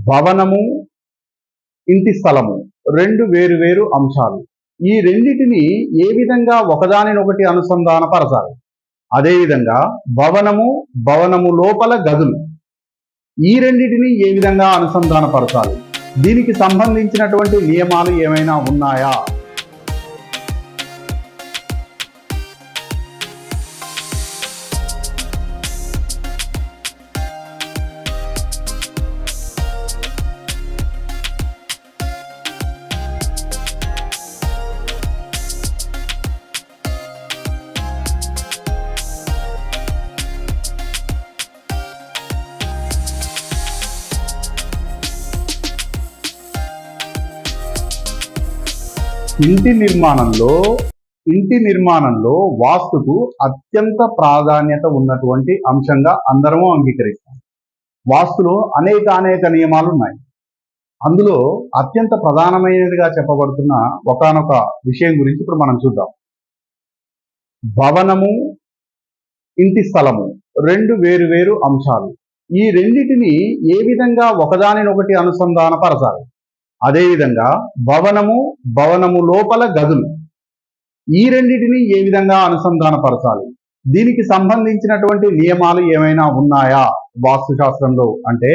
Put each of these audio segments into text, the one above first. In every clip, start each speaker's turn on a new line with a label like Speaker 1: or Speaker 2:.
Speaker 1: భవనము, ఇంటి స్థలము రెండు వేరు వేరు అంశాలు. ఈ రెండిటిని ఏ విధంగా ఒకదానినొకటి అనుసంధానపరచాలి? అదేవిధంగా భవనము, భవనము లోపల గదులు ఈ రెండిటిని ఏ విధంగా అనుసంధానపరచాలి? దీనికి సంబంధించినటువంటి నియమాలు ఏమైనా ఉన్నాయా? ఇంటి నిర్మాణంలో వాస్తుకు అత్యంత ప్రాధాన్యత ఉన్నటువంటి అంశంగా అందరము అంగీకరిస్తాం. వాస్తులో అనేక నియమాలు ఉన్నాయి. అందులో అత్యంత ప్రధానమైనదిగా చెప్పబడుతున్న ఒకానొక విషయం గురించి ఇప్పుడు మనం చూద్దాం. భవనము, ఇంటి స్థలము రెండు వేరు వేరు అంశాలు. ఈ రెండిటిని ఏ విధంగా ఒకదానినొకటి అనుసంధానపరచాలి? అదేవిధంగా భవనము, భవనము లోపల గదులు ఈ రెండిటిని ఏ విధంగా అనుసంధానపరచాలి? దీనికి సంబంధించినటువంటి నియమాలు ఏమైనా ఉన్నాయా వాస్తుశాస్త్రంలో అంటే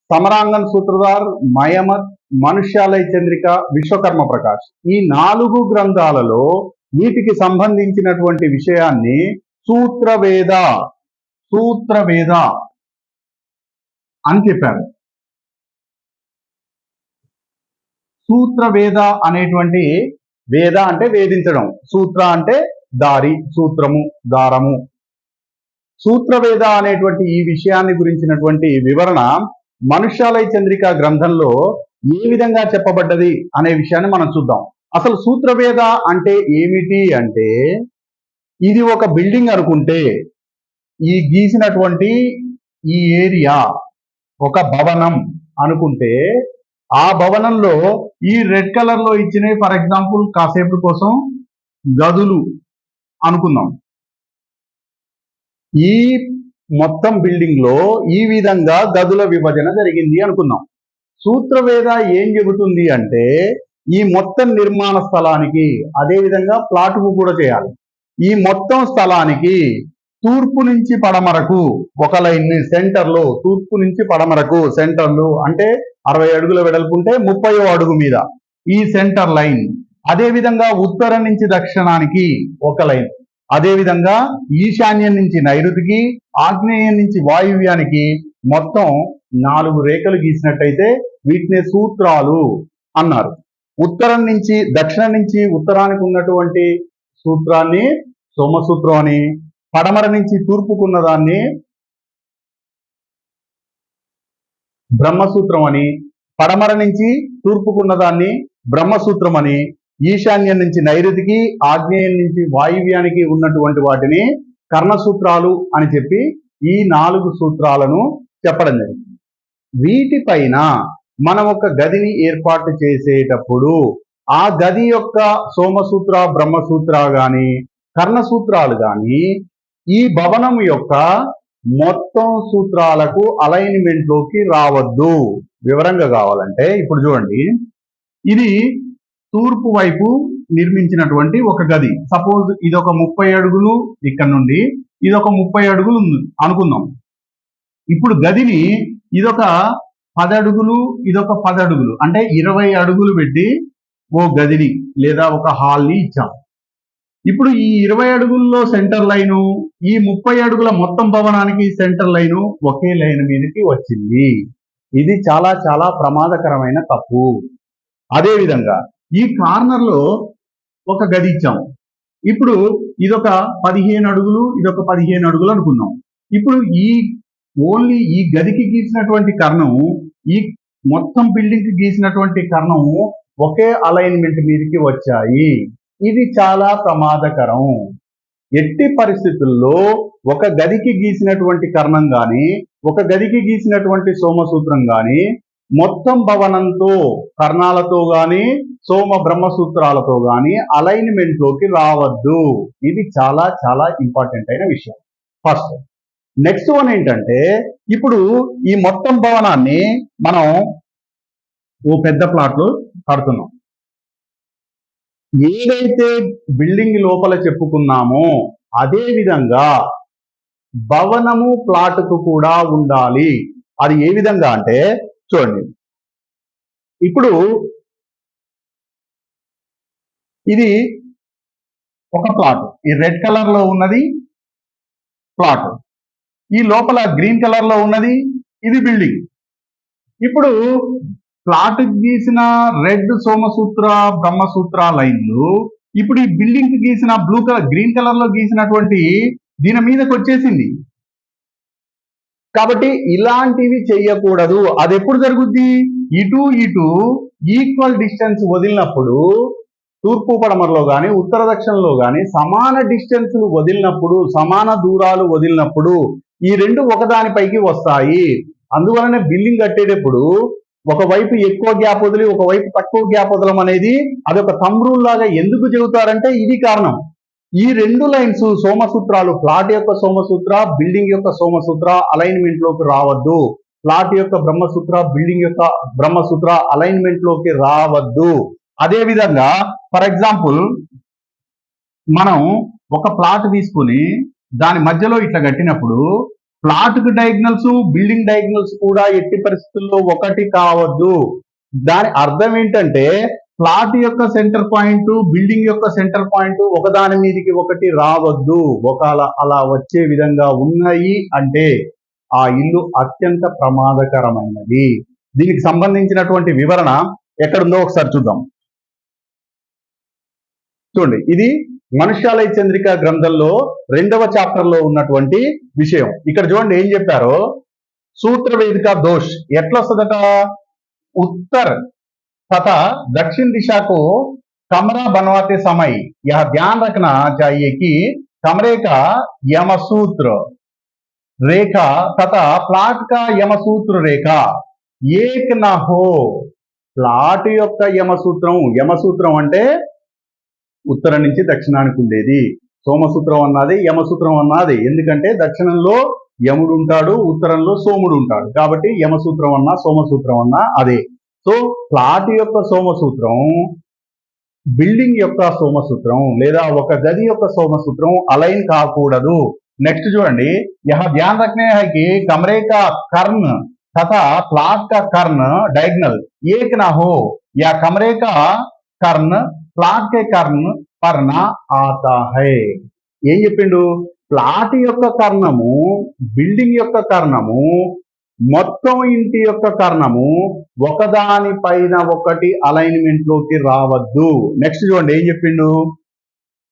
Speaker 1: సమరాంగన్ సూత్రధార్, మయమత్, మనుష్యాలయ చంద్రిక, విశ్వకర్మ ప్రకాష్ ఈ 4 గ్రంథాలలో వీటికి సంబంధించినటువంటి విషయాన్ని సూత్రవేద అని చెప్పారు. సూత్రవేద అనేటువంటి వేద అంటే వేధించడం, సూత్ర అంటే దారి, సూత్రము, దారము. సూత్రవేద అనేటువంటి ఈ విషయాన్ని గురించినటువంటి వివరణ మనుష్యాలయ చంద్రిక గ్రంథంలో ఏ విధంగా చెప్పబడ్డది అనే విషయాన్ని మనం చూద్దాం. అసలు సూత్రవేద అంటే ఏమిటి అంటే, ఇది ఒక బిల్డింగ్ అనుకుంటే ఈ గీసినటువంటి ఈ ఏరియా ఒక భవనం అనుకుంటే ఆ భవనంలో ఈ రెడ్ కలర్ లో ఇచ్చినవి ఫర్ ఎగ్జాంపుల్ కాసేపు కోసం గదులు అనుకుందాం. ఈ మొత్తం బిల్డింగ్ లో ఈ విధంగా గదుల విభజన జరిగింది అనుకుందాం. సూత్రవేద ఏం చెబుతుంది అంటే ఈ మొత్తం నిర్మాణ స్థలానికి, అదేవిధంగా ప్లాటుకు కూడా చేయాలి, ఈ మొత్తం స్థలానికి తూర్పు నుంచి పడమరకు ఒక లైన్ ని సెంటర్లో, తూర్పు నుంచి పడమరకు సెంటర్లు అంటే 60 అడుగుల వెడల్పుంటే 30వ అడుగు మీద ఈ సెంటర్ లైన్, అదేవిధంగా ఉత్తరం నుంచి దక్షిణానికి ఒక లైన్, అదేవిధంగా ఈశాన్యం నుంచి నైరుతికి, ఆగ్నేయం నుంచి వాయువ్యానికి మొత్తం 4 రేఖలు గీసినట్టయితే వీటిని సూత్రాలు అన్నారు. ఉత్తరం నుంచి దక్షిణం నుంచి ఉత్తరానికి ఉన్నటువంటి సూత్రాన్ని సోమసూత్రం అని, పడమర నుంచి తూర్పుకున్న దాన్ని బ్రహ్మసూత్రం అని, పడమర నుంచి తూర్పుకున్న దాన్ని బ్రహ్మసూత్రం అని, ఈశాన్యం నుంచి నైరుతికి, ఆగ్నేయం నుంచి వాయువ్యానికి ఉన్నటువంటి వాటిని కర్ణసూత్రాలు అని చెప్పి ఈ 4 సూత్రాలను చెప్పడం జరిగింది. వీటిపైన మనం ఒక గదిని ఏర్పాటు చేసేటప్పుడు ఆ గది యొక్క సోమసూత్ర, బ్రహ్మసూత్ర గాని కర్ణసూత్రాలు గాని ఈ భవనం యొక్క మొత్తం సూత్రాలకు అలైన్మెంట్ లోకి రావద్దు. వివరంగా కావాలంటే ఇప్పుడు చూడండి, ఇది తూర్పు వైపు నిర్మించినటువంటి ఒక గది. సపోజ్ ఇది ఒక 30 అడుగులు ఇక్కడ నుండి ఇది ఒక 30 అడుగులు అనుకుందాం. ఇప్పుడు గదిని ఇదొక 10 అడుగులు ఇదొక 10 అడుగులు అంటే 20 అడుగులు పెట్టి ఓ గదిని లేదా ఒక హాల్ని ఇచ్చాం. ఇప్పుడు ఈ 20 అడుగుల్లో సెంటర్ లైను, ఈ 30 అడుగుల మొత్తం భవనానికి సెంటర్ లైను ఒకే లైన్ మీదకి వచ్చింది. ఇది చాలా ప్రమాదకరమైన తప్పు. అదేవిధంగా ఈ కార్నర్ లో ఒక గది ఇచ్చాం. ఇప్పుడు ఇదొక 15 అడుగులు ఇదొక 15 అడుగులు అనుకుందాం. ఇప్పుడు ఓన్లీ ఈ గదికి గీసినటువంటి కర్ణం, ఈ మొత్తం బిల్డింగ్ కి గీసినటువంటి కర్ణం ఒకే అలైన్మెంట్ మీదకి వచ్చాయి. ఇది చాలా ప్రమాదకరం. ఎట్టి పరిస్థితుల్లో ఒక గదికి గీసినటువంటి కర్ణం గాని, ఒక గదికి గీసినటువంటి సోమసూత్రం గాని మొత్తం భవనంతో కర్ణాలతో గాని సోమ బ్రహ్మసూత్రాలతో గాని అలైన్మెంట్ లోకి రావద్దు. ఇది చాలా ఇంపార్టెంట్ అయిన విషయం. ఫస్ట్ నెక్స్ట్ వన్ ఏంటంటే, ఇప్పుడు ఈ మొత్తం భవనాన్ని మనం ఓ పెద్ద ప్లాట్ లో కడుతున్నాం. ఏదైతే బిల్డింగ్ లోపల చెప్పుకున్నామో అదే విధంగా భవనము ప్లాటుకు కూడా ఉండాలి. అది ఏ విధంగా అంటే చూడండి, ఇప్పుడు ఇది ఒక ప్లాట్, ఈ రెడ్ కలర్ లో ఉన్నది ప్లాట్, ఈ లోపల గ్రీన్ కలర్ లో ఉన్నది ఇది బిల్డింగ్. ఇప్పుడు ప్లాట్ గీసిన రెడ్ సోమసూత్ర బ్రహ్మసూత్ర లైన్లు ఇప్పుడు ఈ బిల్డింగ్ కి గీసిన బ్లూ కలర్ గ్రీన్ కలర్ లో గీసినటువంటి దీని మీదకి వచ్చేసింది. కాబట్టి ఇలాంటివి చెయ్యకూడదు. అది ఎప్పుడు జరుగుద్ది? ఇటు ఇటు ఈక్వల్ డిస్టెన్స్ వదిలినప్పుడు, తూర్పు పడమరలో కానీ ఉత్తర దక్షిణలో కానీ సమాన డిస్టెన్స్ వదిలినప్పుడు, సమాన దూరాలు వదిలినప్పుడు ఈ రెండు ఒకదానిపైకి వస్తాయి. అందువలన బిల్డింగ్ కట్టేటప్పుడు ఒకవైపు ఎక్కువ గ్యాప్ వదిలి ఒకవైపు తక్కువ గ్యాప్ వదలం అనేది అదొక థంబ్ రూల్ లాగా ఎందుకు చెబుతారంటే ఇది కారణం. ఈ రెండు లైన్స్ సోమసూత్రాలు, ప్లాట్ యొక్క సోమసూత్ర, బిల్డింగ్ యొక్క సోమసూత్ర అలైన్మెంట్ లోకి రావద్దు. ప్లాట్ యొక్క బ్రహ్మసూత్ర, బిల్డింగ్ యొక్క బ్రహ్మసూత్ర అలైన్మెంట్ లోకి రావద్దు. అదే విధంగా ఫర్ ఎగ్జాంపుల్ మనం ఒక ప్లాట్ తీసుకుని దాని మధ్యలో ఇట్లా కట్టినప్పుడు ప్లాట్ కు డయాగ్నల్స్, బిల్డింగ్ డయాగ్నల్స్ కూడా ఎట్టి పరిస్థితుల్లో ఒకటి కావద్దు. దాని అర్థం ఏంటంటే ప్లాట్ యొక్క సెంటర్ పాయింట్, బిల్డింగ్ యొక్క సెంటర్ పాయింట్ ఒకదాని మీదకి ఒకటి రావద్దు. ఒకవేళ అలా వచ్చే విధంగా ఉన్నాయి అంటే ఆ ఇల్లు అత్యంత ప్రమాదకరమైనది. దీనికి సంబంధించినటువంటి వివరణ ఎక్కడుందో ఒకసారి చూద్దాం. చూడండి, ఇది మనుష్యాలయ చంద్రిక గ్రంథంలో 2వ చాప్టర్ లో ఉన్నటువంటి విషయం. ఇక్కడ చూడండి ఏం చెప్పారో, सूत्र वेदिका दोष एट्ला वस्तदట उत्तर तथा दक्षिण दिशा को कमरा बनवाते समय यह ध्यान रखना चाहिए कि कमरे का यमसूत्र रेखा तथा प्लाट का यमसूत्र रेखा एक न हो. ప్లాట్ యొక్క యమసూత్రం అంటే ఉత్తరం నుంచి దక్షిణానికి ఉండేది. సోమసూత్రం అన్నది యమసూత్రం అన్నది ఎందుకంటే దక్షిణంలో యముడు ఉంటాడు, ఉత్తరంలో సోముడు ఉంటాడు. కాబట్టి యమసూత్రం అన్నా సోమసూత్రం అన్నా అదే. సో ప్లాట్ యొక్క సోమసూత్రం, బిల్డింగ్ యొక్క సోమసూత్రం లేదా ఒక గది యొక్క సోమసూత్రం అలైన్ కాకూడదు. నెక్స్ట్ చూడండి, यह ध्यान रखने है कि कमरे का कर्ण तथा प्लाट का कर्ण डायगोनल एक ना हो या कमरे का कर्ण प्लाट के कर्ण पर ना आता है. ఏం చెప్పిండు? ప్లాట్ యొక్క కర్ణము, బిల్డింగ్ యొక్క కర్ణము, మొత్తం ఇంటి యొక్క కర్ణము ఒకదాని పైన ఒకటి అలైన్మెంట్ లోకి రావద్దు. నెక్స్ట్ చూడండి ఏం చెప్పిండు?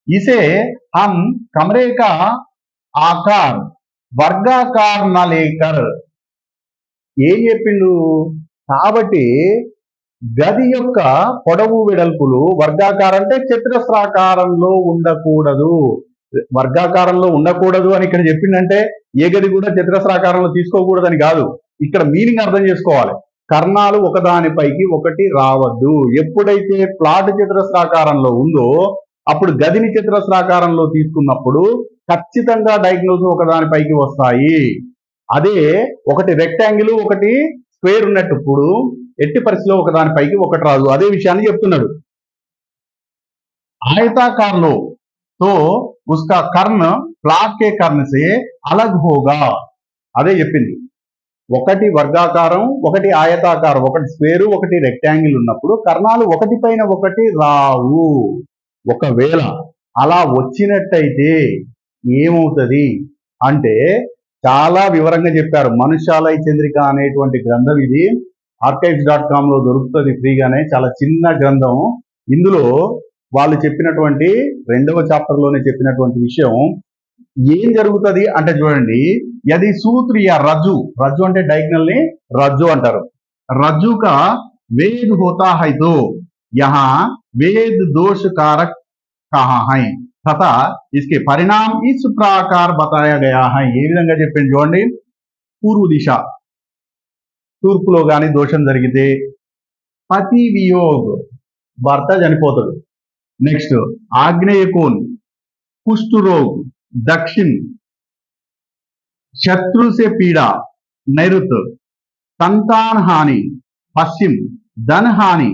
Speaker 1: ఇసే హమ్ కమరే కా ఆకార్ వర్గాకార్ న లేకర్. ఏం చెప్పిండు? కాబట్టి గది యొక్క పొడవు వెడల్పులు వర్గాకారం అంటే చతురస్రాకారంలో ఉండకూడదు. వర్గాకారంలో ఉండకూడదు అని ఇక్కడ చెప్పిందంటే ఏ గది కూడా చతురస్రాకారంలో తీసుకోకూడదని కాదు. ఇక్కడ మీనింగ్ అర్థం చేసుకోవాలి. కర్ణాలు ఒకదానిపైకి ఒకటి రావద్దు. ఎప్పుడైతే ప్లాట్ చతురస్రాకారంలో ఉందో అప్పుడు గదిని చతురస్రాకారంలో తీసుకున్నప్పుడు ఖచ్చితంగా డయాగ్నల్స్ ఒకదానిపైకి వస్తాయి. అదే ఒకటి రెక్టాంగిల్ ఒకటి స్క్వేర్ ఉన్నప్పుడు ఎట్టి పరిస్థితిలో ఒకదానిపైకి ఒకటి రాదు. అదే విషయాన్ని చెప్తున్నాడు. ఆయతాకారంలో तो उसका कर्ण प्लाट के कर्ण से अलग होगा. అదే చెప్పింది. ఒకటి వర్గాకారం, ఒకటి ఆయతాకారం, ఒకటి స్క్వేర్, ఒకటి రెక్టాంగిల్ ఉన్నప్పుడు కర్ణాలు ఒకటి పైన ఒకటి రావు. ఒకవేళ అలా వచ్చినట్టయితే ఏమవుతుంది అంటే చాలా వివరంగా చెప్పారు. మనుష్యాలయ చంద్రిక అనేటువంటి గ్రంథం ఇది archives.com లో దొరుకుతుంది ఫ్రీగానే. చాలా చిన్న గ్రంథం. ఇందులో వాళ్ళు చెప్పినటువంటి 2వ చాప్టర్ లోనే చెప్పినటువంటి విషయం ఏం జరుగుతుంది అంటే చూడండి, యది సూత్ర యా రజ్జు, రజ్జు అంటే డయాగ్నల్ ని రజ్జు అంటారు. రజ్జు का वेद होता है तो यहाँ वेद दोष कारक कहाँ है तथा इसके परिणाम इस प्रकार बताया गया है. ఏ విధంగా చెప్పింది చూడండి. పూర్వ దిశ, తూర్పులో గాని దోషం జరిగితే పతి వియోగ్, భర్త చనిపోతాడు. నెక్స్ట్ ఆగ్నేయ కోన్ కుష్ఠ రోగ్, దక్షిణ్ शत्रु से पीड़ा नैऋत, संतान हानि पश्चिम, धन हानि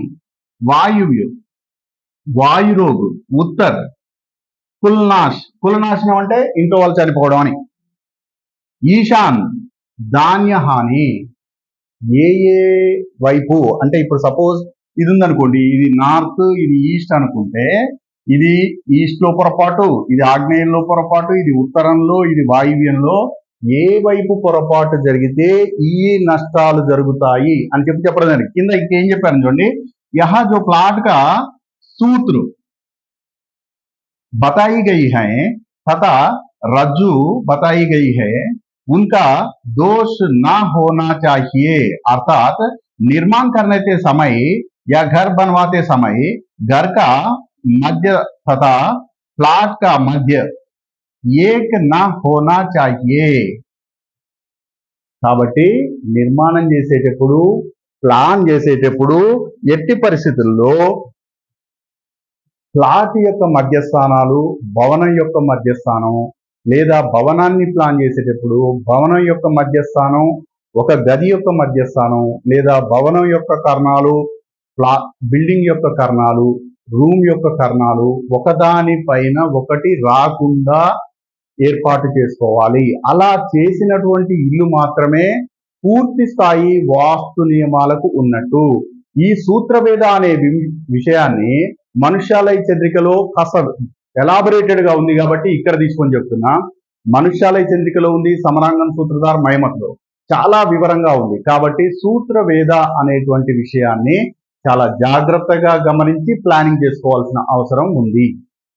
Speaker 1: वायुव्य, వాయు రోగు ఉత్తర్, కులనాశనం అంటే ఇంట్లో వాళ్ళు చనిపోవడం అని. ఈశాన్ ధాన్య హాని. ఏ ఏ వైపు అంటే ఇప్పుడు సపోజ్ ఇది ఉందనుకోండి, ఇది నార్త్ ఇది ఈస్ట్ అనుకుంటే ఇది ఈస్ట్ లో పొరపాటు, ఇది ఆగ్నేయంలో పొరపాటు, ఇది ఉత్తరంలో, ఇది వాయువ్యంలో. ఏ వైపు పొరపాటు జరిగితే ఈ నష్టాలు జరుగుతాయి అని చెప్పడం జరిగింది. కింద ఇంకేం చెప్పాను చూడండి, యహా జో ప్లాట్ కా सूत्र बताई गई है तथा रज्जु बताई गई है, उनका दोष ना होना चाहिए. अर्थात निर्माण करने के समय या घर बनवाते समय घर का मध्य तथा प्लाट का मध्य एक ना होना चाहिए. కాబట్టి నిర్మాణం చేసేటప్పుడు ప్లాన్ చేసేటప్పుడు ఎట్టి పరిస్థితుల్లో ప్లాట్ యొక్క మధ్యస్థానాలు, భవనం యొక్క మధ్యస్థానం, లేదా భవనాన్ని ప్లాన్ చేసేటప్పుడు భవనం యొక్క మధ్యస్థానం, ఒక గది యొక్క మధ్యస్థానం, లేదా భవనం యొక్క కర్ణాలు, బిల్డింగ్ యొక్క కర్ణాలు, రూమ్ యొక్క కర్ణాలు ఒకదాని పైన ఒకటి రాకుండా ఏర్పాటు చేసుకోవాలి. అలా చేసినటువంటి ఇల్లు మాత్రమే పూర్తి స్థాయి వాస్తు నియమాలకు ఉన్నట్టు. ఈ సూత్రవేద అనే విషయాన్ని మనుష్యాలయ చంద్రికలో కాస్త ఎలాబొరేటెడ్ గా ఉంది కాబట్టి ఇక్కడ తీసుకొని చెప్తున్నా. మనుష్యాలయ చంద్రికలో ఉంది, సమరాంగం సూత్రధార్ మయమత్లో చాలా వివరంగా ఉంది. కాబట్టి సూత్రవేద అనేటువంటి విషయాన్ని చాలా జాగ్రత్తగా గమనించి ప్లానింగ్ చేసుకోవాల్సిన అవసరం ఉంది.